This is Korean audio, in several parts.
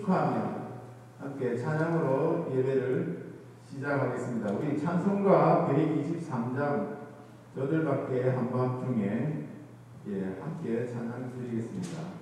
축하하며 함께 찬양으로 예배를 시작하겠습니다. 우리 찬송가 123장 저들밖에 한밤중에 함께 찬양 드리겠습니다.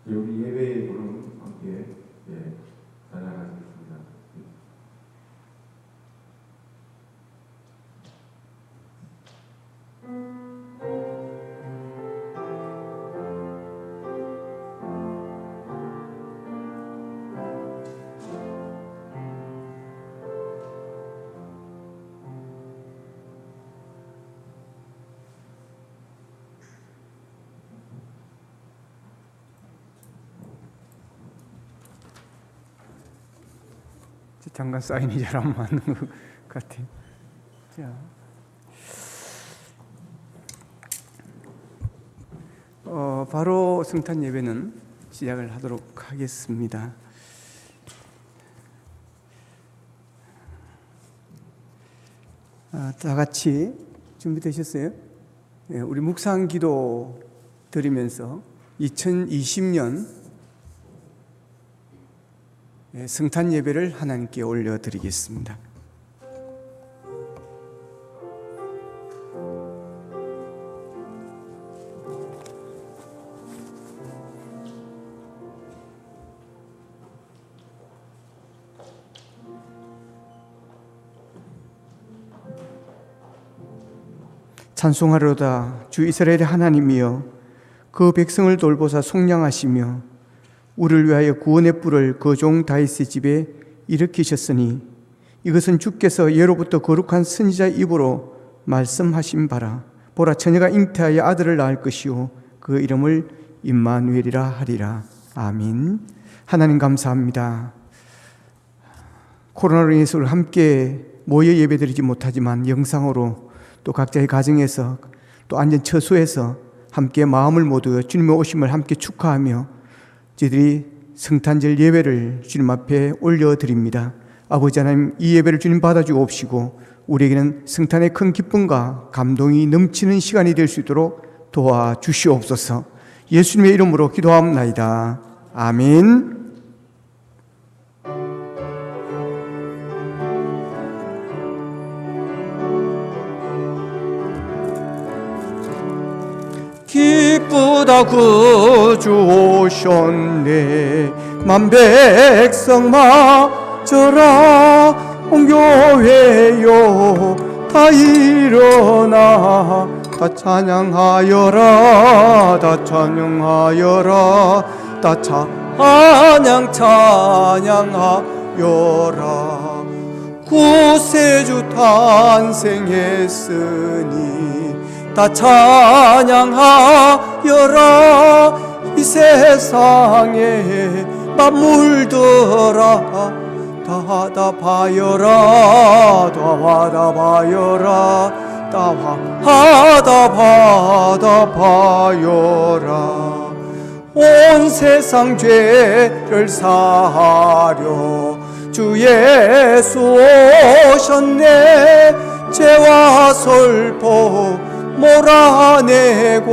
우리 예배의 부름 함께 찬양하겠습니다. 잠깐 사인이 잘 안 맞는 것 같아요. 자, 바로 성탄 예배는 시작을 하도록 하겠습니다. 다 같이 준비되셨어요? 우리 묵상 기도 드리면서 2020년 성탄 예배를 하나님께 올려드리겠습니다. 찬송하로다 주 이스라엘의 하나님이여, 그 백성을 돌보사 속량하시며 우리를 위하여 구원의 뿔을 그 종 다윗의 집에 일으키셨으니 이것은 주께서 예로부터 거룩한 선지자의 입으로 말씀하신 바라. 보라, 처녀가 잉태하여 아들을 낳을 것이요 그 이름을 임마누엘이라 하리라. 아멘. 하나님 감사합니다. 코로나로 인해서 함께 모여 예배드리지 못하지만 영상으로 또 각자의 가정에서 또 안전 처소에서 함께 마음을 모두 주님의 오심을 함께 축하하며 저희들이 성탄절 예배를 주님 앞에 올려드립니다. 아버지 하나님, 이 예배를 주님 받아주옵시고 우리에게는 성탄의 큰 기쁨과 감동이 넘치는 시간이 될 수 있도록 도와주시옵소서. 예수님의 이름으로 기도하옵나이다. 아멘. 기쁘다 구주 오셨네. 만백성 맞으라. 온교회요 다 일어나. 다 찬양하여라. 다 찬양하여라. 다 찬양하여라. 구세주 탄생했으니 다 찬양하여라. 이 세상에 만물들아 다 화답하여라. 다 화답하여라. 다 화답하여라. 온 세상 죄를 사하려 주 예수 오셨네. 죄와 슬퍼 몰아내고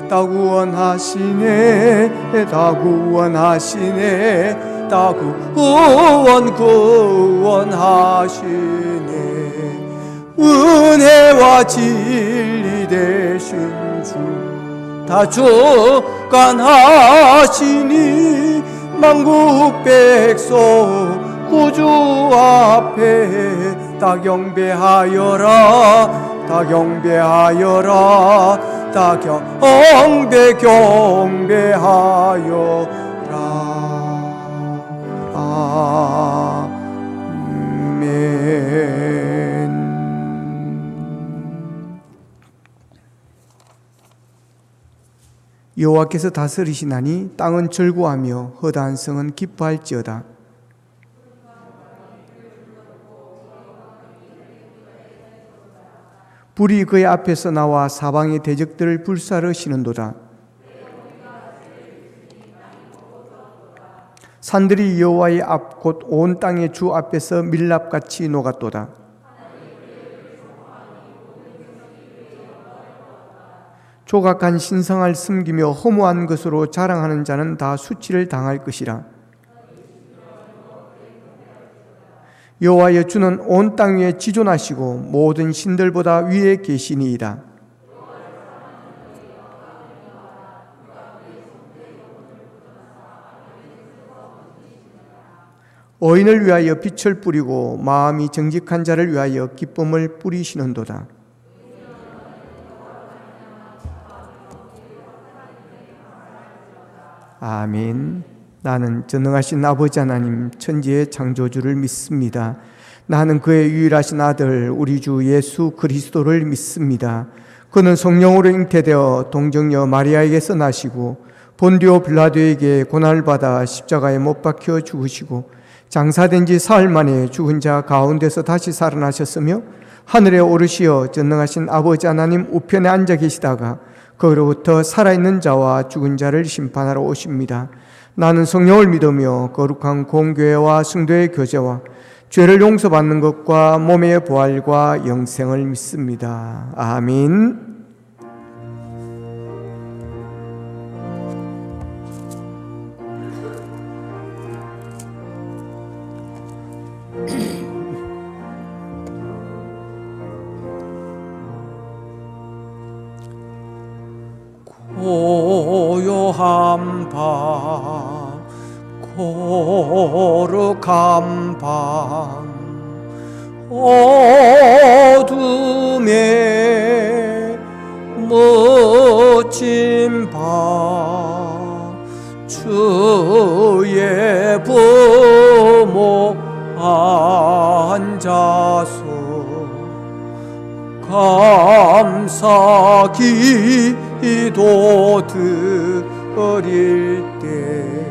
다 구원하시네. 다 구원하시네. 다 구원하시네. 은혜와 진리 되신 주 다 주관하시니 만국 백성 구주 앞에 다 경배하여라. 다 경배하여라. 다 경배하여라. 아멘. 여호와께서 다스리시나니 땅은 즐거워하며 허다한 성은 기뻐할지어다. 불이 그의 앞에서 나와 사방의 대적들을 불사르시는도다. 산들이 여호와의 앞 곧 온 땅의 주 앞에서 밀랍같이 녹았도다. 조각한 신성을 숨기며 허무한 것으로 자랑하는 자는 다 수치를 당할 것이라. 여호와여, 주는 온 땅 위에 지존하시고 모든 신들보다 위에 계시니이다. 의인을 위하여 빛을 뿌리고 마음이 정직한 자를 위하여 기쁨을 뿌리시는도다. 아멘. 나는 전능하신 아버지 하나님 천지의 창조주를 믿습니다. 나는 그의 유일하신 아들 우리 주 예수 그리스도를 믿습니다. 그는 성령으로 잉태되어 동정녀 마리아에게서 나시고 본디오 빌라도에게 고난을 받아 십자가에 못 박혀 죽으시고 장사된 지 사흘 만에 죽은 자 가운데서 다시 살아나셨으며 하늘에 오르시어 전능하신 아버지 하나님 우편에 앉아 계시다가 거기로부터 살아있는 자와 죽은 자를 심판하러 오십니다. 나는 성령을 믿으며 거룩한 공교회와 성도의 교제와 죄를 용서받는 것과 몸의 부활과 영생을 믿습니다. 아멘. 고요한 밤 거룩한 밤 어둠에 묻힌 밤 주의 부모 앉아서 감사 기도 드릴 때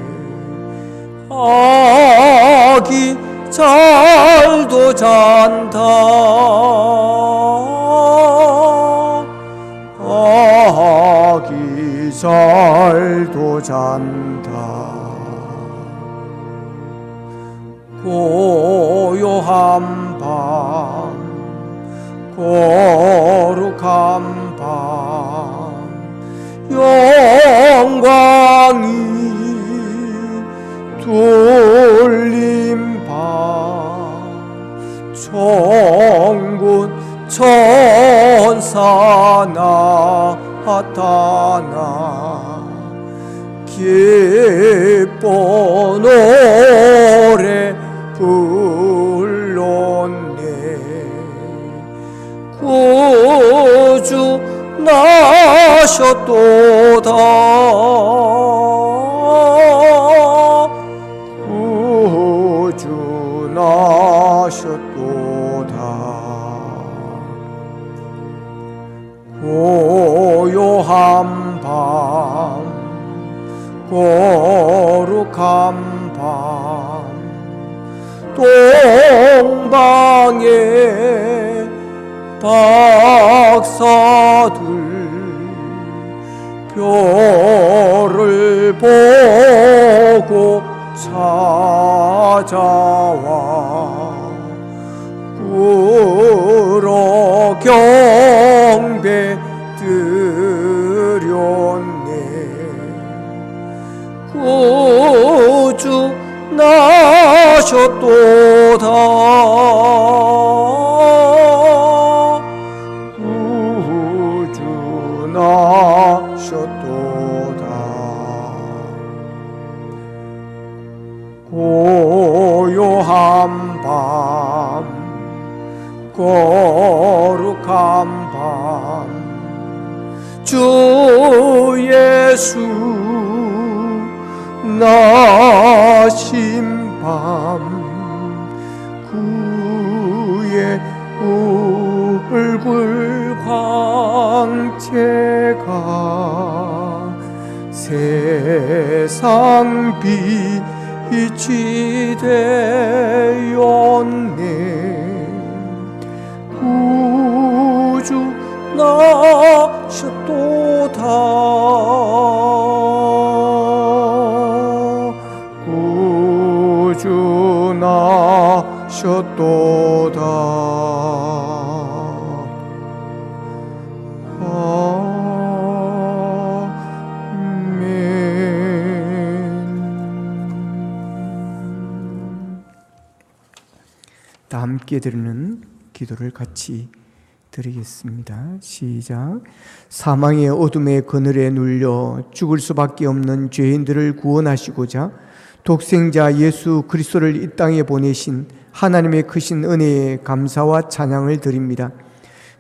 아기 잘도 잔다 아기 잘도 잔다 고요한 밤 거룩한 밤 영광이 둘린 밤 천군 천사 나타나 기뻐 노래 불렀네 구주 나셨도다 구주 나셨도다 고요한 밤 거룩한 밤 동방에 박사들 별을 보고 찾아와 울어 경배 드렸네 구주 나셨도다 구주 나셨도다 고요한 밤 거룩한 밤 주 예수 나신 밤 그의 얼굴 광채가 세상 빛이 되었네 구주 나셨도다 구주 나셨도다 다 함께 드리는 기도를 같이 드리겠습니다. 시작. 사망의 어둠의 그늘에 눌려 죽을 수밖에 없는 죄인들을 구원하시고자 독생자 예수 그리스도를 이 땅에 보내신 하나님의 크신 은혜에 감사와 찬양을 드립니다.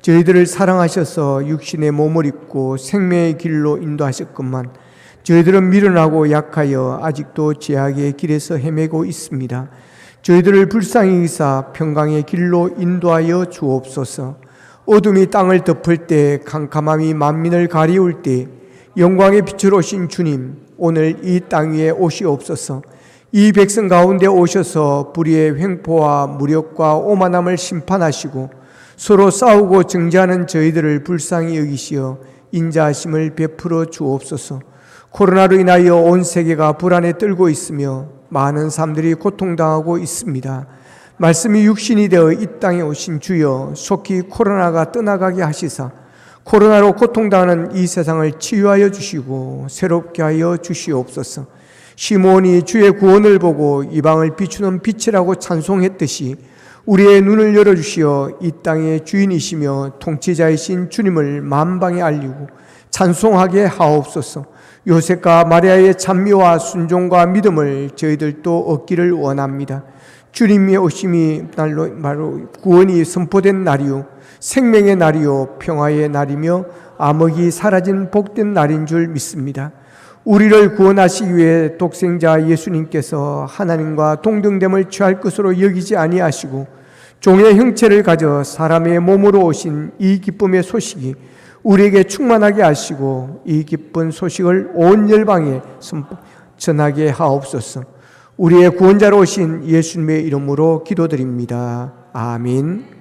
저희들을 사랑하셔서 육신의 몸을 입고 생명의 길로 인도하셨건만 저희들은 미련하고 약하여 아직도 죄악의 길에서 헤매고 있습니다. 저희들을 불쌍히 여기사 평강의 길로 인도하여 주옵소서. 어둠이 땅을 덮을 때, 캄캄함이 만민을 가리울 때 영광의 빛으로 오신 주님, 오늘 이 땅 위에 오시옵소서. 이 백성 가운데 오셔서 불의의 횡포와 무력과 오만함을 심판하시고 서로 싸우고 정죄하는 저희들을 불쌍히 여기시어 인자하심을 베풀어 주옵소서. 코로나로 인하여 온 세계가 불안에 떨고 있으며 많은 사람들이 고통당하고 있습니다. 말씀이 육신이 되어 이 땅에 오신 주여, 속히 코로나가 떠나가게 하시사 코로나로 고통당하는 이 세상을 치유하여 주시고 새롭게 하여 주시옵소서. 시몬이 주의 구원을 보고 이방을 비추는 빛이라고 찬송했듯이 우리의 눈을 열어주시어 이 땅의 주인이시며 통치자이신 주님을 만방에 알리고 찬송하게 하옵소서. 요셉과 마리아의 찬미와 순종과 믿음을 저희들도 얻기를 원합니다. 주님의 오심이 바로 구원이 선포된 날이요 생명의 날이요 평화의 날이며 암흑이 사라진 복된 날인 줄 믿습니다. 우리를 구원하시기 위해 독생자 예수님께서 하나님과 동등됨을 취할 것으로 여기지 아니하시고 종의 형체를 가져 사람의 몸으로 오신 이 기쁨의 소식이 우리에게 충만하게 하시고 이 기쁜 소식을 온 열방에 전하게 하옵소서. 우리의 구원자로 오신 예수님의 이름으로 기도드립니다. 아멘.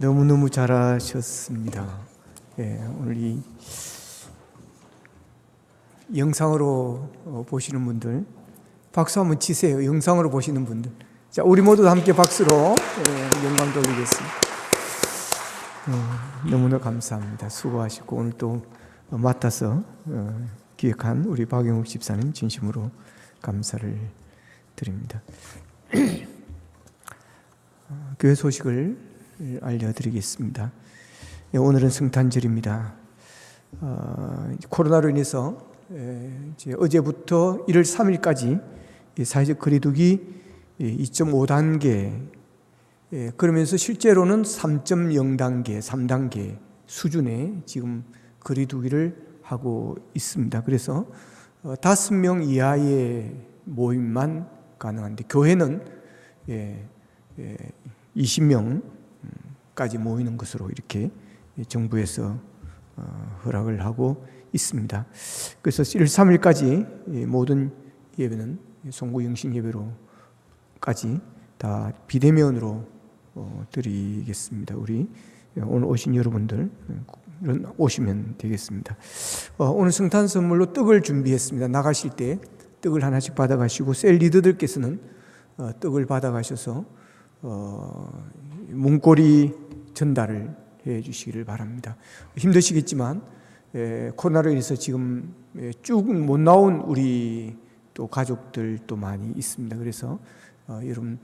너무너무 잘하셨습니다. 예, 오늘 이 영상으로 보시는 분들 박수 한번 치세요. 영상으로 보시는 분들. 자, 우리 모두 함께 박수로 영광 돌리겠습니다. 너무나 감사합니다. 수고하시고 오늘 또 맡아서 기획한 우리 박영욱 집사님 진심으로 감사를 드립니다. 교회 소식을 알려드리겠습니다. 오늘은 성탄절입니다. 코로나로 인해서 이제 어제부터 1월 3일까지 사회적 거리두기 2.5단계, 그러면서 실제로는 3.0단계, 3단계 수준의 지금 거리두기를 하고 있습니다. 그래서 5명 이하의 모임만 가능한데 교회는 20명까지 모이는 것으로 이렇게 정부에서 허락을 하고 있습니다. 그래서 1월 3일까지 모든 예배는 송구 영신 예배로까지 다 비대면으로 드리겠습니다. 우리 오늘 오신 여러분들 오시면 되겠습니다. 오늘 성탄 선물로 떡을 준비했습니다. 나가실 때 떡을 하나씩 받아가시고 셀 리더들께서는 떡을 받아가셔서 문고리 전달을 해 주시기를 바랍니다. 힘드시겠지만 코로나로 인해서 지금 쭉 못 나온 우리 또 가족들도 많이 있습니다. 그래서 여러분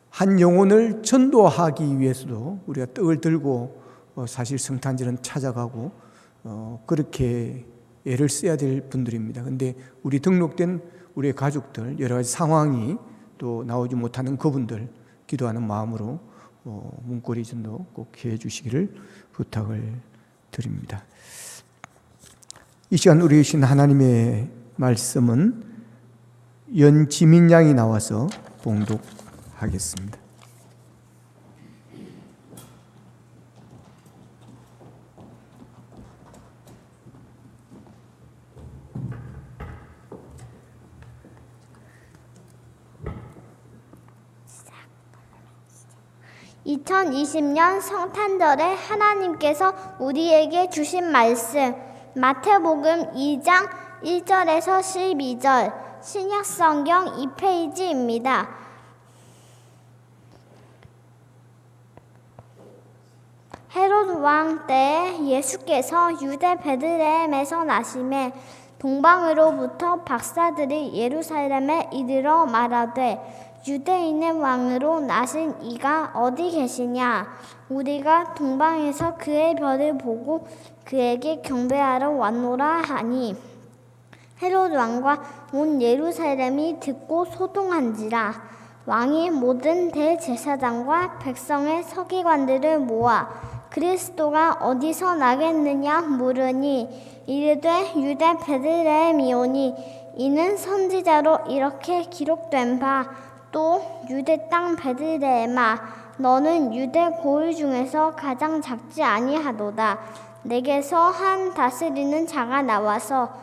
한 영혼을 전도하기 위해서도 우리가 떡을 들고 사실 성탄절은 찾아가고 그렇게 애를 써야 될 분들입니다. 근데 우리 등록된 우리의 가족들 여러 가지 상황이 또 나오지 못하는 그분들 기도하는 마음으로 문고리 전도 꼭 해 주시기를 부탁을 드립니다. 이 시간 우리 주신 하나님의 말씀은 연지민 양이 나와서 봉독하겠습니다. (2020년) 성탄절에 하나님께서 우리에게 주신 말씀 마태복음 2장 1절에서 12절 신약성경 2페이지입니다. 헤롯 왕 때에 예수께서 유대 베들레헴에서 나시매 동방으로부터 박사들이 예루살렘에 이르러 말하되 유대인의 왕으로 나신 이가 어디 계시냐? 우리가 동방에서 그의 별을 보고 그에게 경배하러 왔노라 하니 헤롯 왕과 온 예루살렘이 듣고 소동한지라. 왕이 모든 대제사장과 백성의 서기관들을 모아 그리스도가 어디서 나겠느냐 물으니 이르되 유대 베들레헴이오니 이는 선지자로 이렇게 기록된 바 또 유대 땅 베들레헴아 너는 유대 고을 중에서 가장 작지 아니하도다. 내게서 한 다스리는 자가 나와서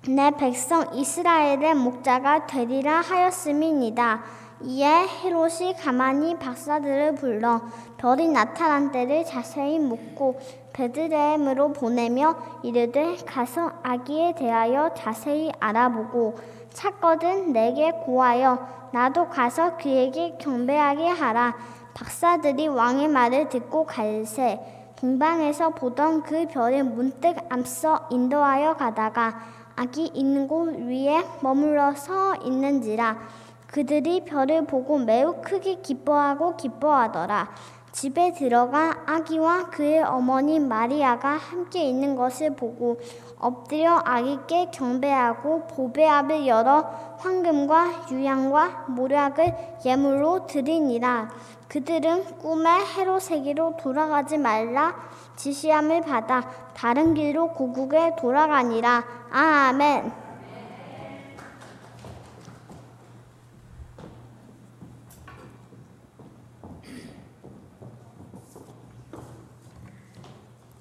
내 백성 이스라엘의 목자가 되리라 하였음이니이다. 이에 헤롯이 가만히 박사들을 불러 별이 나타난 때를 자세히 묻고 베들레헴으로 보내며 이르되 가서 아기에 대하여 자세히 알아보고 찾거든 내게 고하여 나도 가서 그에게 경배하게 하라. 박사들이 왕의 말을 듣고 갈새 동방에서 보던 그 별을 문득 앞서 인도하여 가다가 아기 있는 곳 위에 머물러 서 있는지라. 그들이 별을 보고 매우 크게 기뻐하더라. 집에 들어가 아기와 그의 어머니 마리아가 함께 있는 것을 보고 엎드려 아기께 경배하고 보배압을 열어 황금과 유향과 모략을 예물로 드리니라. 그들은 꿈에 헤롯에게로 돌아가지 말라 지시함을 받아 다른 길로 고국에 돌아가니라. 아멘.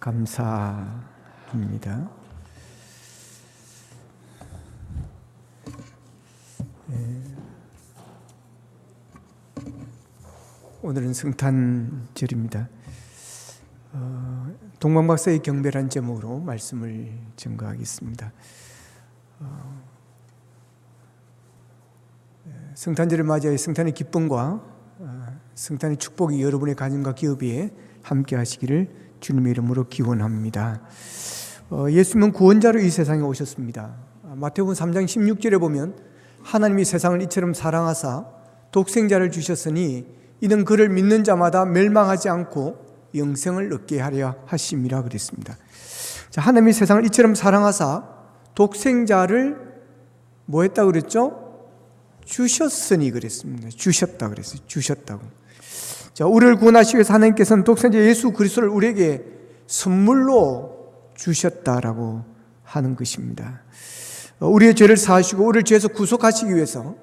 감사합니다. 오늘은 성탄절입니다. 동방박사의 경배란 제목으로 말씀을 증거하겠습니다. 성탄절을 맞이해 성탄의 기쁨과 성탄의 축복이 여러분의 가정과 기업에 함께 하시기를 주님의 이름으로 기원합니다. 예수님은 구원자로 이 세상에 오셨습니다. 마태복음 3장 16절에 보면 하나님이 세상을 이처럼 사랑하사 독생자를 주셨으니 이는 그를 믿는 자마다 멸망하지 않고 영생을 얻게 하려 하심이라 그랬습니다. 자, 하나님이 세상을 이처럼 사랑하사 독생자를 뭐 했다고 그랬죠? 주셨으니 그랬습니다. 주셨다 그랬어요. 주셨다고. 자, 우리를 구원하시기 위해서 하나님께서는 독생자 예수 그리스도를 우리에게 선물로 주셨다라고 하는 것입니다. 우리의 죄를 사하시고 우리를 죄에서 구속하시기 위해서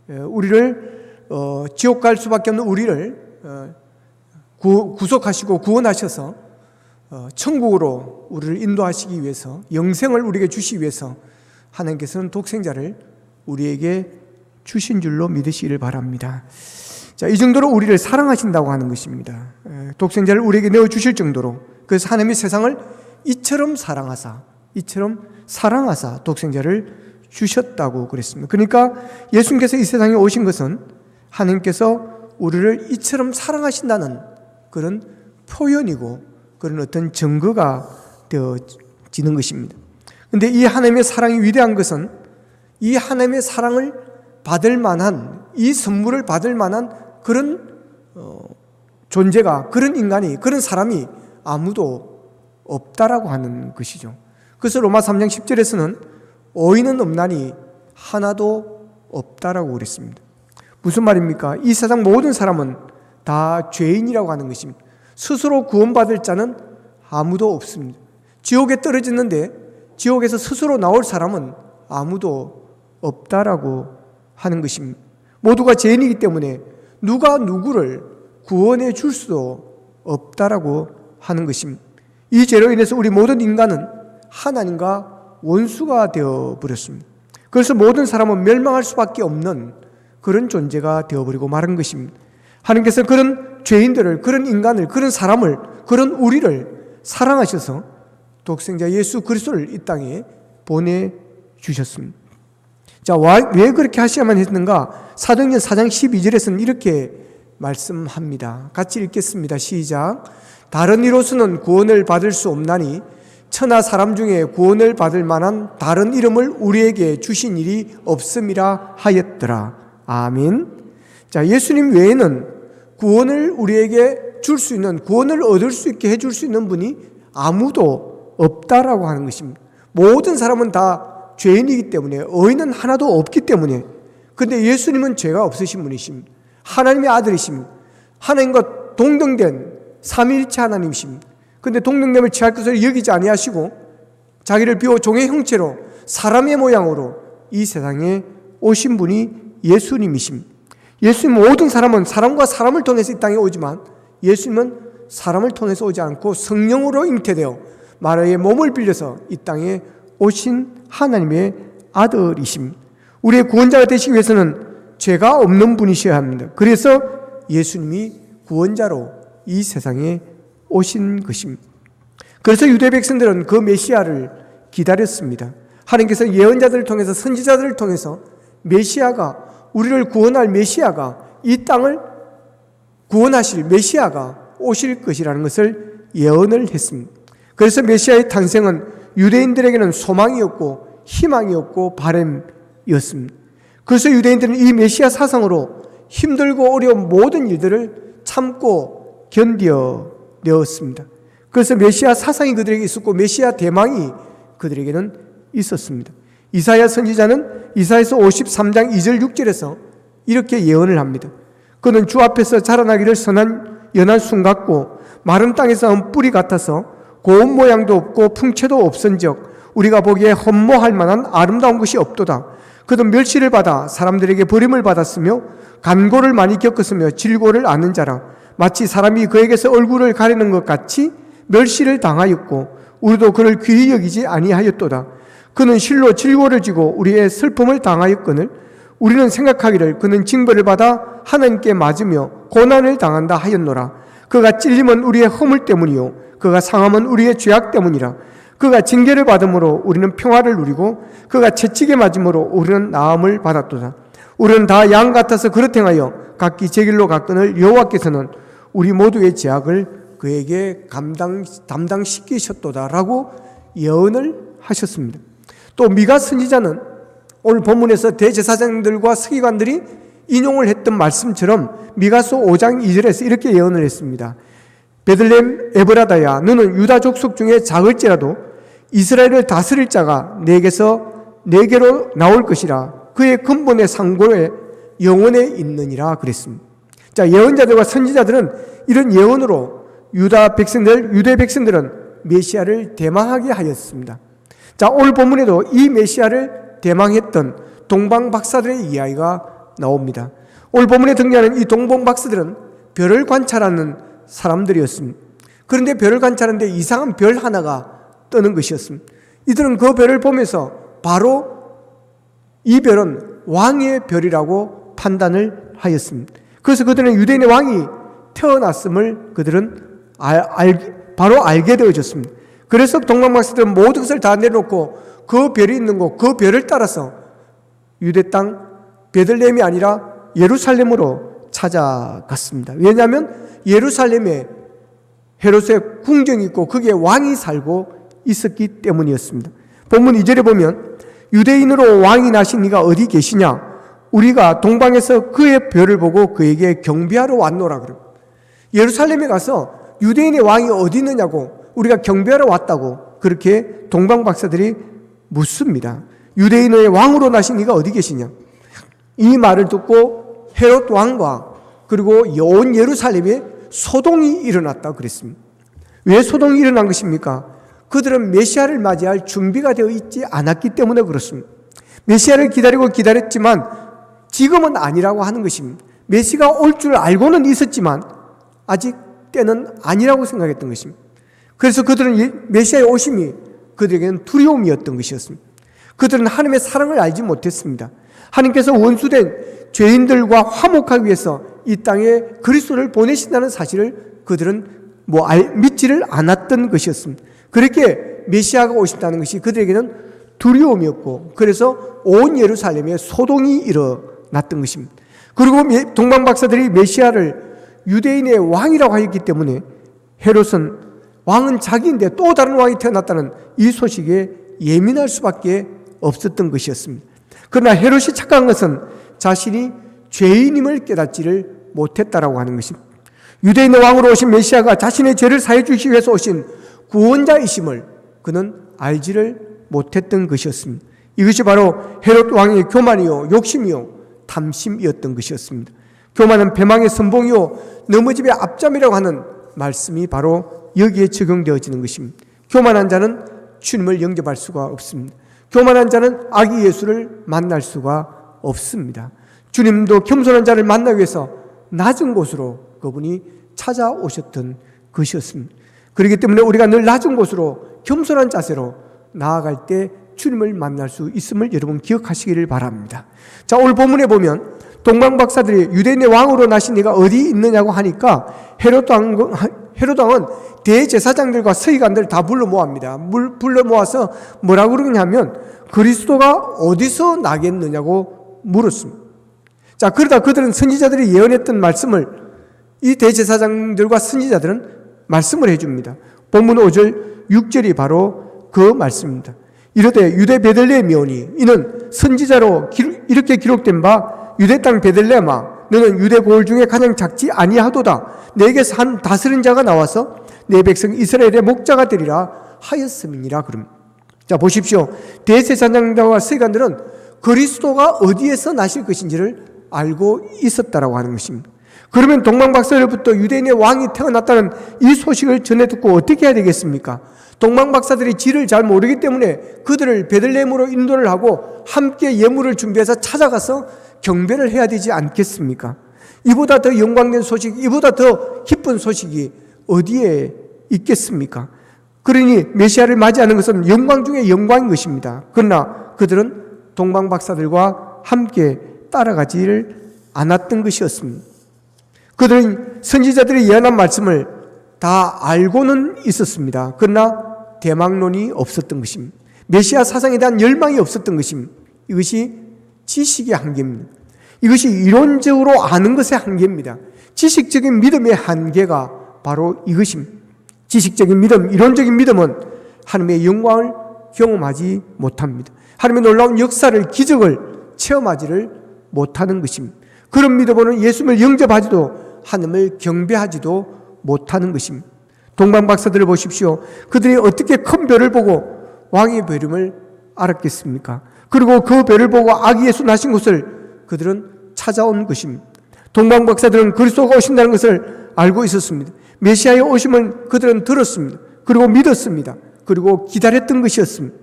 우리를 지옥 갈 수밖에 없는 우리를 구속하시고 구원하셔서 천국으로 우리를 인도하시기 위해서 영생을 우리에게 주시기 위해서 하나님께서는 독생자를 우리에게 주신 줄로 믿으시기를 바랍니다. 자, 이 정도로 우리를 사랑하신다고 하는 것입니다. 독생자를 우리에게 내어주실 정도로. 그래서 하나님이 세상을 이처럼 사랑하사 독생자를 주셨다고 그랬습니다. 그러니까 예수님께서 이 세상에 오신 것은 하나님께서 우리를 이처럼 사랑하신다는 그런 표현이고 그런 어떤 증거가 되어지는 것입니다. 그런데 이 하나님의 사랑이 위대한 것은 이 하나님의 사랑을 받을 만한, 이 선물을 받을 만한 그런 존재가, 그런 인간이, 그런 사람이 아무도 없다라고 하는 것이죠. 그래서 로마 3장 10절에서는 의인은 없나니 하나도 없다라고 그랬습니다. 무슨 말입니까? 이 세상 모든 사람은 다 죄인이라고 하는 것입니다. 스스로 구원받을 자는 아무도 없습니다. 지옥에 떨어졌는데 지옥에서 스스로 나올 사람은 아무도 없다라고 하는 것입니다. 모두가 죄인이기 때문에 누가 누구를 구원해 줄 수도 없다라고 하는 것입니다. 이 죄로 인해서 우리 모든 인간은 하나님과 원수가 되어버렸습니다. 그래서 모든 사람은 멸망할 수밖에 없는 그런 존재가 되어버리고 마른 것입니다. 하나님께서 그런 죄인들을, 그런 인간을, 그런 사람을, 그런 우리를 사랑하셔서 독생자 예수 그리스도를 이 땅에 보내주셨습니다. 자, 왜 그렇게 하셔야만 했는가? 사도행전 4장 12절에서는 이렇게 말씀합니다. 같이 읽겠습니다. 시작. 다른 이로서는 구원을 받을 수 없나니 천하 사람 중에 구원을 받을 만한 다른 이름을 우리에게 주신 일이 없음이라 하였더라. 아멘. 자, 예수님 외에는 구원을 우리에게 줄 수 있는, 구원을 얻을 수 있게 해줄 수 있는 분이 아무도 없다라고 하는 것입니다. 모든 사람은 다 죄인이기 때문에, 의인은 하나도 없기 때문에. 그런데 예수님은 죄가 없으신 분이십니다. 하나님의 아들이십니다. 하나님과 동등된 삼위일체 하나님이십니다. 그런데 동등됨을 취할 것을 여기지 아니하시고 자기를 비워 종의 형체로 사람의 모양으로 이 세상에 오신 분이 예수님이십니다. 예수님 모든 사람은 사람과 사람을 통해서 이 땅에 오지만 예수님은 사람을 통해서 오지 않고 성령으로 잉태되어 마리아의 몸을 빌려서 이 땅에 오신 하나님의 아들이십니다. 우리의 구원자가 되시기 위해서는 죄가 없는 분이셔야 합니다. 그래서 예수님이 구원자로 이 세상에 오신 것입니다. 그래서 유대 백성들은 그 메시아를 기다렸습니다. 하나님께서 예언자들을 통해서, 선지자들을 통해서 메시아가, 우리를 구원할 메시아가, 이 땅을 구원하실 메시아가 오실 것이라는 것을 예언을 했습니다. 그래서 메시아의 탄생은 유대인들에게는 소망이었고 희망이었고 바람이었습니다. 그래서 유대인들은 이 메시아 사상으로 힘들고 어려운 모든 일들을 참고 견뎌내었습니다. 그래서 메시아 사상이 그들에게 있었고 메시아 대망이 그들에게는 있었습니다. 이사야 선지자는 이사야서 53장 2절 6절에서 이렇게 예언을 합니다. 그는 주 앞에서 자라나기를 선한 연한 순 같고 마른 땅에서 온 뿌리 같아서 고운 모양도 없고 풍채도 없은즉 우리가 보기에 흠모할 만한 아름다운 것이 없도다. 그도 멸시를 받아 사람들에게 버림을 받았으며 간고를 많이 겪었으며 질고를 아는 자라. 마치 사람이 그에게서 얼굴을 가리는 것 같이 멸시를 당하였고 우리도 그를 귀히 여기지 아니하였도다. 그는 실로 질고를 지고 우리의 슬픔을 당하였거늘 우리는 생각하기를 그는 징벌을 받아 하나님께 맞으며 고난을 당한다 하였노라. 그가 찔림은 우리의 허물 때문이요 그가 상함은 우리의 죄악 때문이라. 그가 징계를 받음으로 우리는 평화를 누리고 그가 채찍에 맞음으로 우리는 나음을 받았도다. 우리는 다 양 같아서 그릇 행하여 각기 제 길로 갔거늘 여호와께서는 우리 모두의 죄악을 그에게 담당시키셨도다라고 예언을 하셨습니다. 또 미가 선지자는 오늘 본문에서 대제사장들과 서기관들이 인용을 했던 말씀처럼 미가서 5장 2절에서 이렇게 예언을 했습니다. 베들레헴 에브라다야 너는 유다 족속 중에 작을지라도 이스라엘을 다스릴 자가 내게로 나올 것이라. 그의 근본의 상고에 영원에 있느니라 그랬습니다. 자, 예언자들과 선지자들은 이런 예언으로 유대 백성들은 메시아를 대망하게 하였습니다. 자, 오늘 본문에도 이 메시아를 대망했던 동방 박사들의 이야기가 나옵니다. 오늘 본문에 등장하는 이 동방 박사들은 별을 관찰하는 사람들이었습니다. 그런데 별을 관찰하는데 이상한 별 하나가 뜨는 것이었습니다. 이들은 그 별을 보면서 바로 이 별은 왕의 별이라고 판단을 하였습니다. 그래서 그들은 유대인의 왕이 태어났음을 그들은 바로 알게 되어졌습니다. 그래서 동방 박사들은 모든 것을 다 내려놓고 그 별이 있는 곳, 그 별을 따라서 유대 땅 베들레헴이 아니라 예루살렘으로 찾아갔습니다. 왜냐하면 예루살렘에 헤롯의 궁정이 있고 거기에 왕이 살고 있었기 때문이었습니다. 본문 2절에 보면 유대인으로 왕이 나신 이가 어디 계시냐? 우리가 동방에서 그의 별을 보고 그에게 경배하러 왔노라. 그럼 예루살렘에 가서 유대인의 왕이 어디 있느냐고 우리가 경배하러 왔다고 그렇게 동방 박사들이 묻습니다. 유대인의 왕으로 나신 이가 어디 계시냐? 이 말을 듣고 헤롯 왕과 그리고 온 예루살렘에 소동이 일어났다 그랬습니다. 왜 소동이 일어난 것입니까? 그들은 메시아를 맞이할 준비가 되어 있지 않았기 때문에 그렇습니다. 메시아를 기다렸지만 지금은 아니라고 하는 것입니다. 메시아가 올 줄 알고는 있었지만 아직 때는 아니라고 생각했던 것입니다. 그래서 그들은 메시아의 오심이 그들에게는 두려움이었던 것이었습니다. 그들은 하나님의 사랑을 알지 못했습니다. 하나님께서 원수된 죄인들과 화목하기 위해서 이 땅에 그리스도를 보내신다는 사실을 그들은 믿지를 않았던 것이었습니다. 그렇게 메시아가 오신다는 것이 그들에게는 두려움이었고 그래서 온 예루살렘에 소동이 일어났던 것입니다. 그리고 동방 박사들이 메시아를 유대인의 왕이라고 하였기 때문에 헤롯은 왕은 자기인데 또 다른 왕이 태어났다는 이 소식에 예민할 수밖에 없었던 것이었습니다. 그러나 헤롯이 착각한 것은 자신이 죄인임을 깨닫지를 못했다라고 하는 것입니다. 유대인의 왕으로 오신 메시아가 자신의 죄를 사해 주시기 위해서 오신 구원자이심을 그는 알지를 못했던 것이었습니다. 이것이 바로 헤롯 왕의 교만이요 욕심이요 탐심이었던 것이었습니다. 교만은 배망의 선봉이요 넘어집의 앞잠이라고 하는 말씀이 바로 여기에 적용되어지는 것입니다. 교만한 자는 주님을 영접할 수가 없습니다. 교만한 자는 아기 예수를 만날 수가 없습니다. 주님도 겸손한 자를 만나기 위해서 낮은 곳으로 그분이 찾아오셨던 것이었습니다. 그렇기 때문에 우리가 늘 낮은 곳으로 겸손한 자세로 나아갈 때 주님을 만날 수 있음을 여러분 기억하시기를 바랍니다. 자, 오늘 본문에 보면 동방 박사들이 유대인의 왕으로 나신 이가 어디 있느냐고 하니까 헤롯 왕은 대제사장들과 서기관들 다 불러 모았습니다. 불러 모아서 뭐라고 그러냐면 그리스도가 어디서 나겠느냐고 물었습니다. 자, 그러다 그들은 선지자들이 예언했던 말씀을 이 대제사장들과 선지자들은 말씀을 해줍니다. 본문 5절 6절이 바로 그 말씀입니다. 이르되 유대 베들레헴이오니 이는 선지자로 이렇게 기록된 바 유대 땅 베들레헴아 너는 유대 고을 중에 가장 작지 아니하도다. 내게서 한 다스린 자가 나와서 내 백성 이스라엘의 목자가 되리라 하였음이니라. 그럼 자 보십시오. 대제사장들과 서기관들은 그리스도가 어디에서 나실 것인지를 알고 있었다라고 하는 것입니다. 그러면 동방박사들부터 유대인의 왕이 태어났다는 이 소식을 전해 듣고 어떻게 해야 되겠습니까? 동방박사들이 지를 잘 모르기 때문에 그들을 베들레헴으로 인도를 하고 함께 예물을 준비해서 찾아가서 경배를 해야 되지 않겠습니까? 이보다 더 영광된 소식, 이보다 더 기쁜 소식이 어디에 있겠습니까? 그러니 메시아를 맞이하는 것은 영광 중에 영광인 것입니다. 그러나 그들은 동방박사들과 함께 따라가지를 않았던 것이었습니다. 그들은 선지자들이 예언한 말씀을 다 알고는 있었습니다. 그러나 대망론이 없었던 것입니다. 메시아 사상에 대한 열망이 없었던 것입니다. 이것이 지식의 한계입니다. 이것이 이론적으로 아는 것의 한계입니다. 지식적인 믿음의 한계가 바로 이것입니다. 지식적인 믿음, 이론적인 믿음은 하나님의 영광을 경험하지 못합니다. 하나님의 놀라운 역사를, 기적을 체험하지를 못하는 것입니다. 그런 믿음으로는 예수님을 영접하지도 하나님을 경배하지도 못하는 것입니다. 동방 박사들을 보십시오. 그들이 어떻게 큰 별을 보고 왕의 별임을 알았겠습니까? 그리고 그 별을 보고 아기 예수 나신 것을 그들은 찾아온 것입니다. 동방 박사들은 그리스도가 오신다는 것을 알고 있었습니다. 메시아의 오심을 그들은 들었습니다. 그리고 믿었습니다. 그리고 기다렸던 것이었습니다.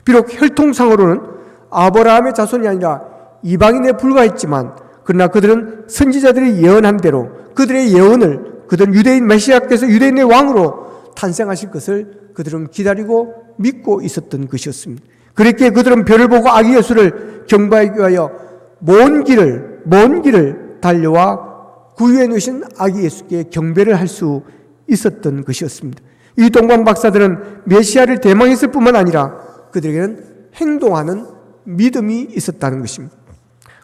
비록 혈통상으로는 아브라함의 자손이 아니라 이방인에 불과했지만, 그러나 그들은 선지자들이 예언한 대로 그들의 예언을, 그들은 유대인 메시아께서 유대인의 왕으로 탄생하실 것을 그들은 기다리고 믿고 있었던 것이었습니다. 그렇게 그들은 별을 보고 아기 예수를 경배하기 위하여 먼 길을 달려와 구유해 놓으신 아기 예수께 경배를 할 수 있었던 것이었습니다. 이 동방 박사들은 메시아를 대망했을 뿐만 아니라 그들에게는 행동하는 믿음이 있었다는 것입니다.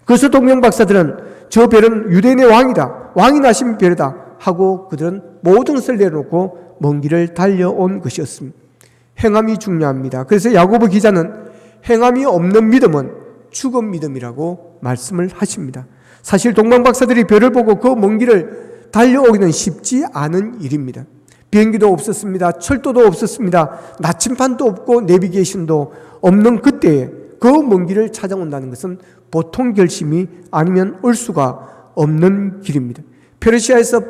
그래서 동방 박사들은 저 별은 유대인의 왕이다, 왕이 나신 별이다 하고 그들은 모든 것을 내려놓고 먼 길을 달려온 것이었습니다. 행함이 중요합니다. 그래서 야고보 기자는 행함이 없는 믿음은 죽은 믿음이라고 말씀을 하십니다. 사실 동방 박사들이 별을 보고 그 먼 길을 달려오기는 쉽지 않은 일입니다. 비행기도 없었습니다. 철도도 없었습니다. 나침반도 없고 내비게이션도 없는 그때에 그 먼 길을 찾아온다는 것은 보통 결심이 아니면 올 수가 없는 길입니다. 페르시아에서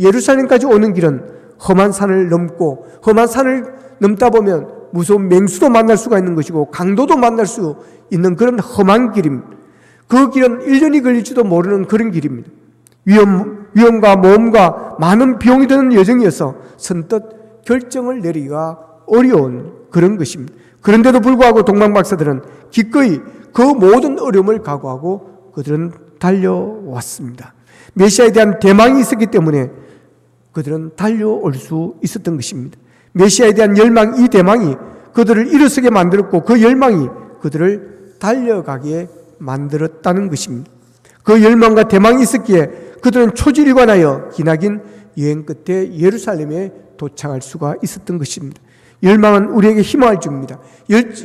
예루살렘까지 오는 길은 험한 산을 넘고, 험한 산을 넘다 보면 무서운 맹수도 만날 수가 있는 것이고 강도도 만날 수 있는 그런 험한 길입니다. 그 길은 1년이 걸릴지도 모르는 그런 길입니다. 위험과 모험과 많은 비용이 드는 여정이어서 선뜻 결정을 내리기가 어려운 그런 것입니다. 그런데도 불구하고 동방 박사들은 기꺼이 그 모든 어려움을 각오하고 그들은 달려왔습니다. 메시아에 대한 대망이 있었기 때문에 그들은 달려올 수 있었던 것입니다. 메시아에 대한 열망, 이 대망이 그들을 일어서게 만들었고 그 열망이 그들을 달려가게 만들었다는 것입니다. 그 열망과 대망이 있었기에 그들은 초지일관하여 기나긴 여행 끝에 예루살렘에 도착할 수가 있었던 것입니다. 열망은 우리에게 희망을 줍니다.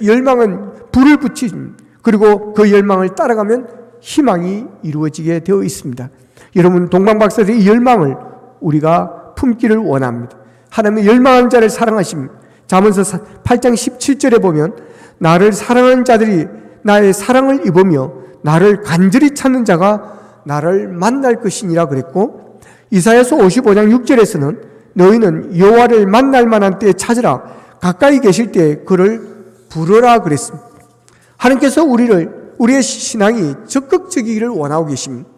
열망은 불을 붙입니다. 그리고 그 열망을 따라가면 희망이 이루어지게 되어 있습니다. 여러분, 동방 박사들의 이 열망을 우리가 품기를 원합니다. 하나님의 열망하는 자를 사랑하십니다. 잠언서 8장 17절에 보면 나를 사랑하는 자들이 나의 사랑을 입으며 나를 간절히 찾는 자가 나를 만날 것이니라 그랬고, 이사야서 55장 6절에서는 너희는 여호와를 만날 만한 때에 찾으라, 가까이 계실 때에 그를 부르라 그랬습니다. 하나님께서 우리의 신앙이 적극적이기를 원하고 계십니다.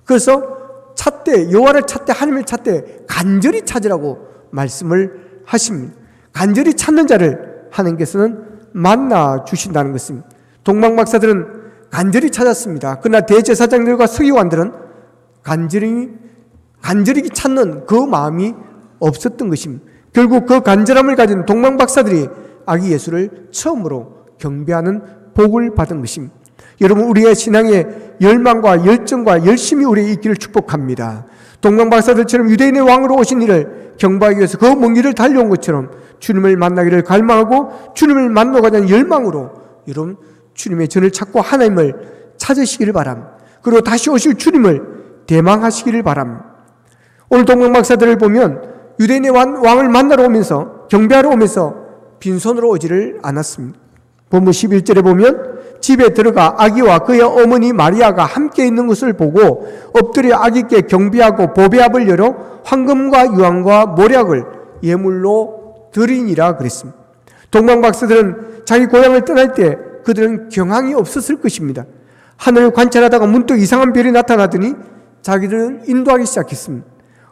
그래서 찾되, 여호와를 찾되, 하나님을 찾되 간절히 찾으라고 말씀을 하십니다. 간절히 찾는 자를 하나님께서는 만나 주신다는 것입니다. 동방 박사들은 간절히 찾았습니다. 그러나 대제사장들과 서기관들은 간절히 찾는 그 마음이 없었던 것입니다. 결국 그 간절함을 가진 동방 박사들이 아기 예수를 처음으로 경배하는 복을 받은 것입니다. 여러분, 우리의 신앙의 열망과 열정과 열심이 우리의 있기를 축복합니다. 동방 박사들처럼 유대인의 왕으로 오신 이를 경배하기 위해서 그 먼 길을 달려온 것처럼 주님을 만나기를 갈망하고 주님을 만나고 가자는 열망으로 여러분 주님의 전을 찾고 하나님을 찾으시기를 바랍니다. 그리고 다시 오실 주님을 대망하시기를 바랍니다. 오늘 동방 박사들을 보면 유대인의 왕을 만나러 오면서, 경배하러 오면서 빈손으로 오지를 않았습니다. 본문 11절에 보면 집에 들어가 아기와 그의 어머니 마리아가 함께 있는 것을 보고 엎드려 아기께 경배하고 보배압을 열어 황금과 유황과 모략을 예물로 드리니라 그랬습니다. 동방 박사들은 자기 고향을 떠날 때 그들은 경황이 없었을 것입니다. 하늘을 관찰하다가 문득 이상한 별이 나타나더니 자기들은 인도하기 시작했습니다.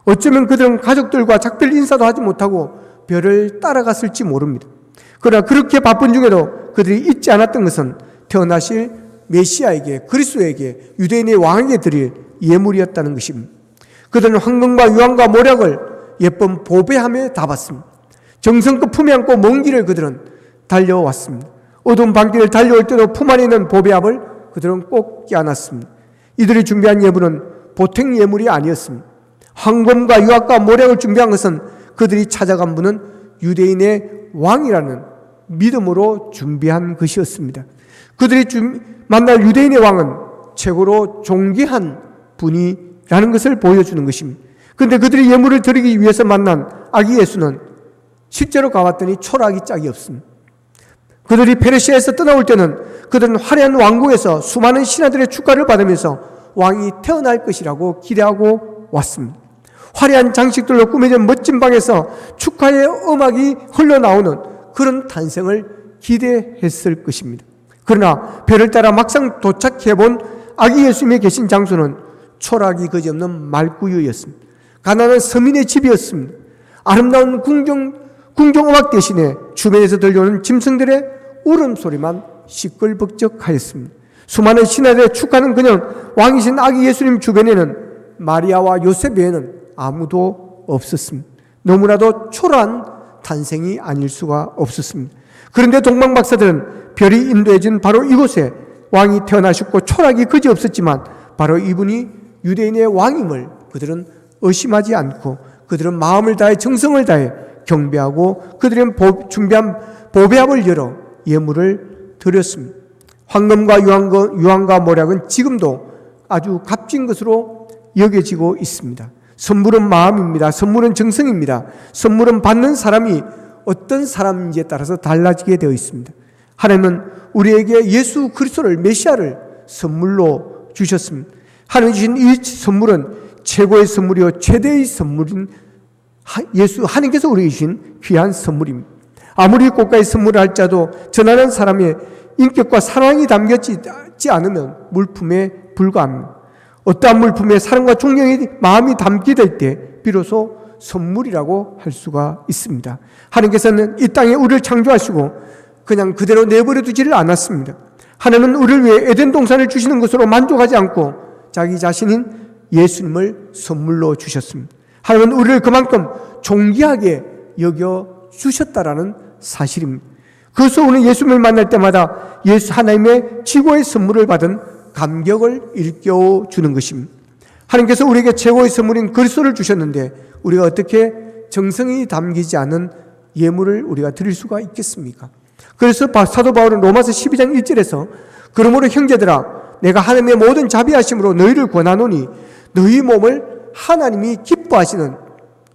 어쩌면 그들은 가족들과 작별 인사도 하지 못하고 별을 따라갔을지 모릅니다. 그러나 그렇게 바쁜 중에도 그들이 잊지 않았던 것은 태어나실 메시아에게, 그리스도에게, 유대인의 왕에게 드릴 예물이었다는 것입니다. 그들은 황금과 유황과 모략을 예쁜 보배함에 담았습니다. 정성껏 품에 안고 먼 길을 그들은 달려왔습니다. 어두운 밤길을 달려올 때도 품 안에 있는 보배함을 그들은 꼭 껴안았습니다. 이들이 준비한 예물은 보통 예물이 아니었습니다. 황금과 유황과 모략을 준비한 것은 그들이 찾아간 분은 유대인의 왕이라는 믿음으로 준비한 것이었습니다. 그들이 만날 유대인의 왕은 최고로 존귀한 분이라는 것을 보여주는 것입니다. 그런데 그들이 예물을 드리기 위해서 만난 아기 예수는 실제로 가봤더니 초라하기 짝이 없습니다. 그들이 페르시아에서 떠나올 때는 그들은 화려한 왕궁에서 수많은 신하들의 축하를 받으면서 왕이 태어날 것이라고 기대하고 왔습니다. 화려한 장식들로 꾸며진 멋진 방에서 축하의 음악이 흘러나오는 그런 탄생을 기대했을 것입니다. 그러나 별을 따라 막상 도착해본 아기 예수님이 계신 장소는 초락이 그지없는 말구유였습니다. 가난한 서민의 집이었습니다. 아름다운 궁정음악 대신에 주변에서 들려오는 짐승들의 울음소리만 시끌벅적하였습니다. 수많은 신하들의 축하는 그냥 왕이신 아기 예수님 주변에는 마리아와 요셉 외에는 아무도 없었습니다. 너무나도 초라한 탄생이 아닐 수가 없었습니다. 그런데 동방박사들은 별이 인도해준 바로 이곳에 왕이 태어나셨고 초락이 그지없었지만 바로 이분이 유대인의 왕임을 그들은 의심하지 않고 그들은 마음을 다해 정성을 다해 경배하고 그들은 준비한 보배함을 열어 예물을 드렸습니다. 황금과 유황과 모략은 지금도 아주 값진 것으로 여겨지고 있습니다. 선물은 마음입니다. 선물은 정성입니다. 선물은 받는 사람이 어떤 사람인지에 따라서 달라지게 되어 있습니다. 하나님은 우리에게 예수 그리스도를 메시아를 선물로 주셨습니다. 하나님 주신 이 선물은 최고의 선물이요 최대의 선물인 하나님께서 우리에게 주신 귀한 선물입니다. 아무리 고가의 선물을 할지라도 전하는 사람의 인격과 사랑이 담겨지지 않으면 물품에 불과합니다. 어떠한 물품에 사랑과 존경의 마음이 담게 될 때 비로소 선물이라고 할 수가 있습니다. 하나님께서는 이 땅에 우리를 창조하시고 그냥 그대로 내버려 두지를 않았습니다. 하나님은 우리를 위해 에덴 동산을 주시는 것으로 만족하지 않고 자기 자신인 예수님을 선물로 주셨습니다. 하나님은 우리를 그만큼 존귀하게 여겨 주셨다라는 사실입니다. 그래서 우리는 예수님을 만날 때마다 하나님의 최고의 선물을 받은 감격을 일깨워 주는 것입니다. 하나님께서 우리에게 최고의 선물인 그리스도를 주셨는데 우리가 어떻게 정성이 담기지 않은 예물을 우리가 드릴 수가 있겠습니까? 그래서 사도 바울은 로마서 12장 1절에서 그러므로 형제들아 내가 하나님의 모든 자비하심으로 너희를 권하노니 너희 몸을 하나님이 기뻐하시는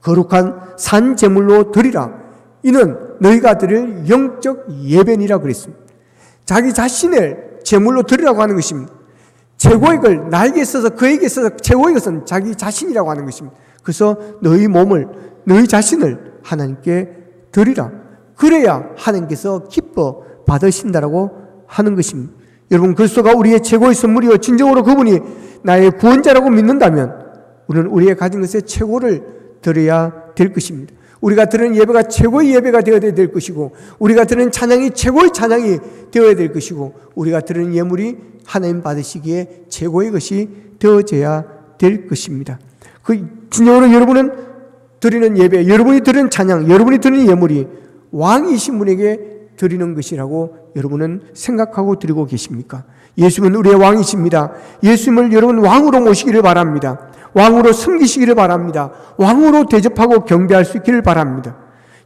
거룩한 산 제물로 드리라. 이는 너희가 드릴 영적 예배니라 그랬습니다. 자기 자신을 제물로 드리라고 하는 것입니다. 최고의 걸 나에게 있어서 그에게 있어서 최고의 것은 자기 자신이라고 하는 것입니다. 그래서 너희 몸을 너희 자신을 하나님께 드리라. 그래야 하나님께서 기뻐 받으신다라고 하는 것입니다. 여러분 그리스도가 우리의 최고의 선물이요 진정으로 그분이 나의 구원자라고 믿는다면 우리는 우리의 가진 것의 최고를 드려야 될 것입니다. 우리가 드리는 예배가 최고의 예배가 되어야 될 것이고 우리가 드리는 찬양이 최고의 찬양이 되어야 될 것이고 우리가 드리는 예물이 하나님 받으시기에 최고의 것이 되어져야 될 것입니다. 진정으로 여러분은 드리는 예배, 여러분이 드리는 찬양, 여러분이 드리는 예물이 왕이신 분에게 드리는 것이라고 여러분은 생각하고 드리고 계십니까? 예수님은 우리의 왕이십니다. 예수님을 여러분 왕으로 모시기를 바랍니다. 왕으로 섬기시기를 바랍니다. 왕으로 대접하고 경배할 수 있기를 바랍니다.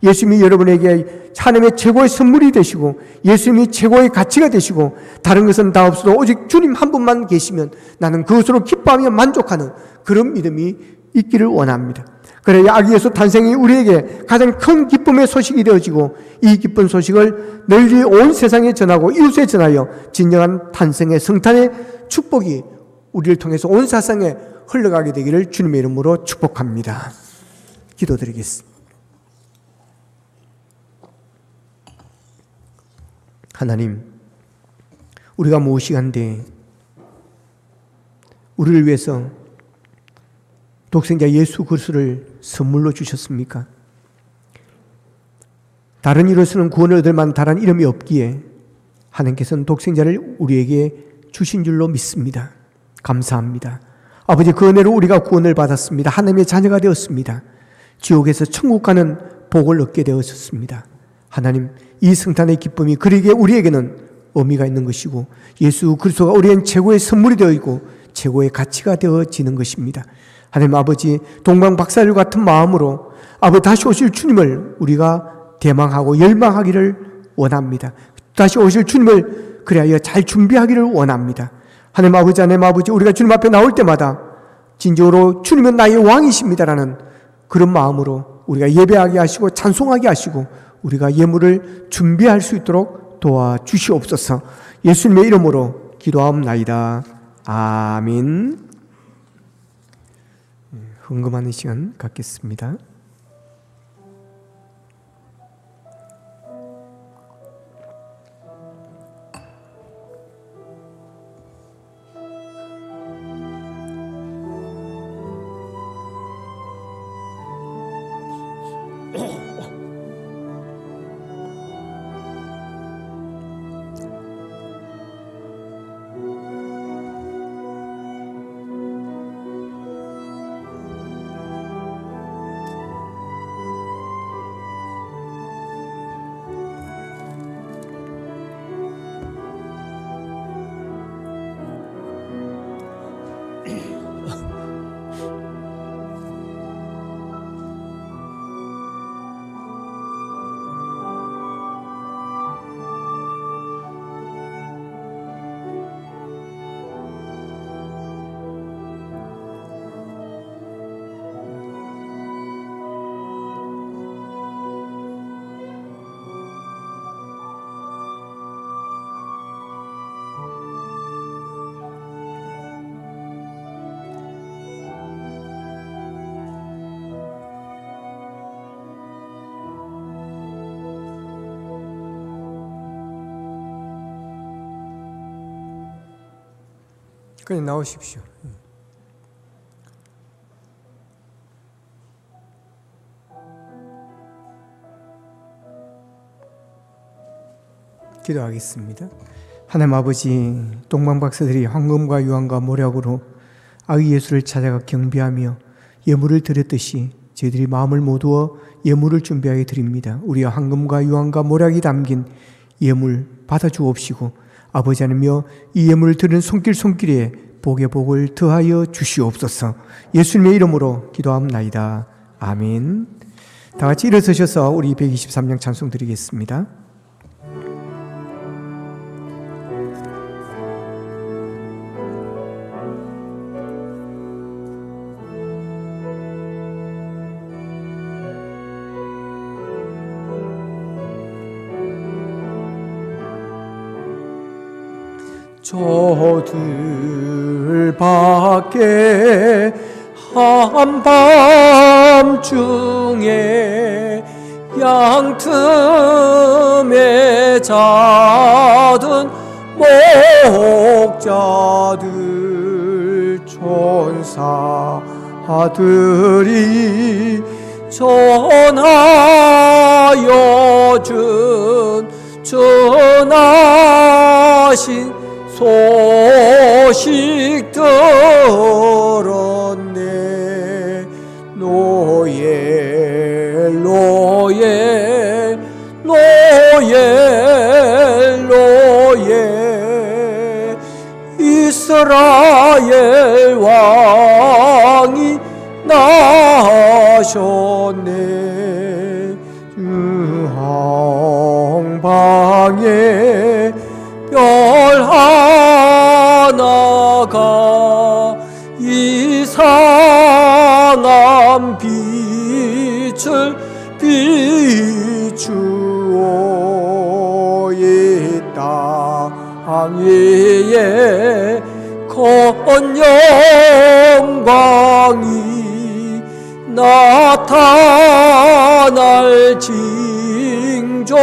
예수님이 여러분에게 하나님의 최고의 선물이 되시고 예수님이 최고의 가치가 되시고 다른 것은 다 없어도 오직 주님 한 분만 계시면 나는 그것으로 기뻐하며 만족하는 그런 믿음이 있기를 원합니다. 그래야 아기 예수 탄생이 우리에게 가장 큰 기쁨의 소식이 되어지고 이 기쁜 소식을 널리 온 세상에 전하고 이웃에 전하여 진정한 탄생의 성탄의 축복이 우리를 통해서 온 세상에 흘러가게 되기를 주님의 이름으로 축복합니다. 기도드리겠습니다. 하나님, 우리가 무엇이간데 우리를 위해서 독생자 예수 그리스도를 선물로 주셨습니까? 다른 이로서는 구원을 얻을 만한 다른 이름이 없기에 하나님께서는 독생자를 우리에게 주신 줄로 믿습니다. 감사합니다. 아버지, 그 은혜로 우리가 구원을 받았습니다. 하나님의 자녀가 되었습니다. 지옥에서 천국 가는 복을 얻게 되었습니다. 하나님, 이 성탄의 기쁨이 그러기에 우리에게는 의미가 있는 것이고 예수 그리스도가 우리에겐 최고의 선물이 되어 있고 최고의 가치가 되어지는 것입니다. 하나님 아버지, 동방박사들 같은 마음으로 아버지 다시 오실 주님을 우리가 대망하고 열망하기를 원합니다. 다시 오실 주님을 그리하여 잘 준비하기를 원합니다. 하나님 아버지, 하나님 아버지, 우리가 주님 앞에 나올 때마다 진정으로 주님은 나의 왕이십니다라는 그런 마음으로 우리가 예배하게 하시고 찬송하게 하시고 우리가 예물을 준비할 수 있도록 도와주시옵소서. 예수님의 이름으로 기도하옵나이다. 아멘. 헌금하는 시간 갖겠습니다. 그냥 나오십시오. 기도하겠습니다. 하나님 아버지, 동방박사들이 황금과 유황과 모략으로 아기 예수를 찾아가 경배하며 예물을 드렸듯이 저희들이 마음을 모두어 예물을 준비하게 드립니다. 우리가 황금과 유황과 모략이 담긴 예물 받아주옵시고 아버지 하나님여, 이 예물을 드리는 손길에 복의 복을 더하여 주시옵소서. 예수님의 이름으로 기도합나이다. 아멘. 다 같이 일어서셔서 우리 123장 찬송 드리겠습니다. 저들 밖에 한밤중에 양틈에 자던 목자들 천사들이 전하여 준 전하신 소식 들었네. 노예 이스라엘 왕이 나셨네. 주황방에 별 하나가 이상한 빛을 비추어 이 땅 위에 큰 영광이 나타날 징조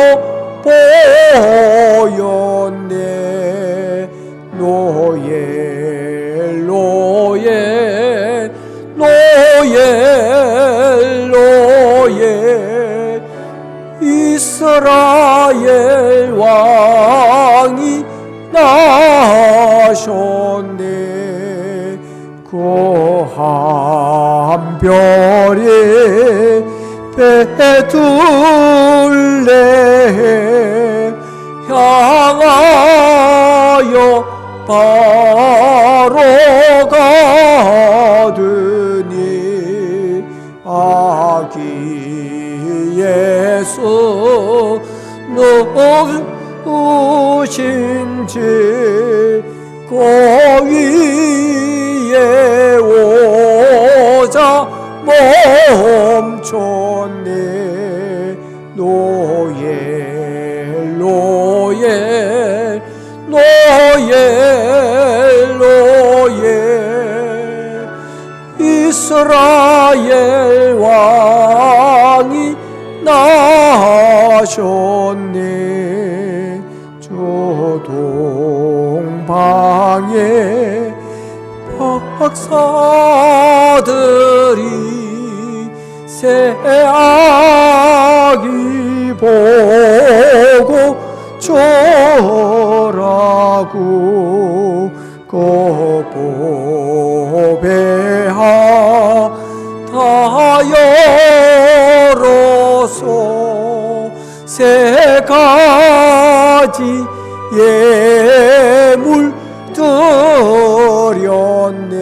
보였네. 노예 이스라엘 왕이 나셨네. 별이 베둘레 향하여 바로 가더니 아기 예수 누구신지 그 위에 오자 멈췄네. 노엘 노엘 노엘 노엘 이스라엘 왕이 나셨네. 저 동방에 박사들이 새 아기 보고 절하고 거보배하 다 열어서 세 가지 예물 드렸네.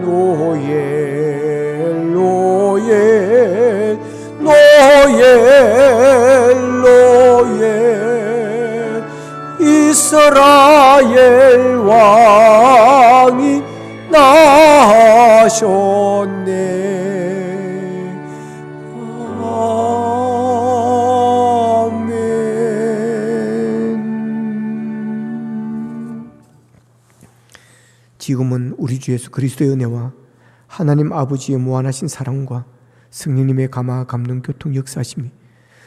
노엘 노엘 노엘 노엘 이스라엘 왕이 나셨네. 지금은 우리 주 예수 그리스도의 은혜와 하나님 아버지의 무한하신 사랑과 성령님의 감화 감동 교통 역사심이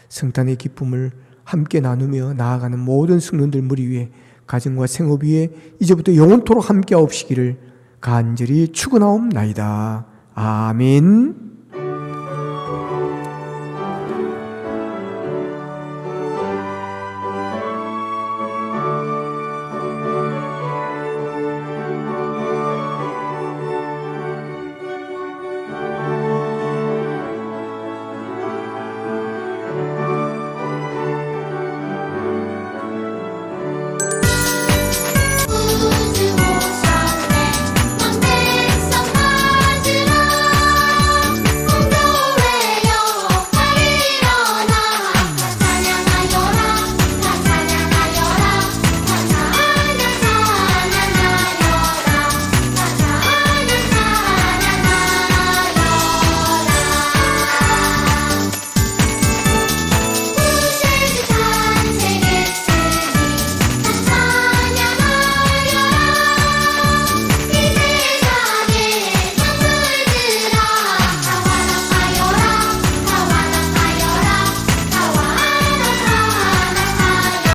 성탄의 기쁨을 함께 나누며 나아가는 모든 성도들 무리 위에 가정과 생업 위에 이제부터 영원토록 함께 하옵시기를 간절히 축원하옵나이다. 아멘.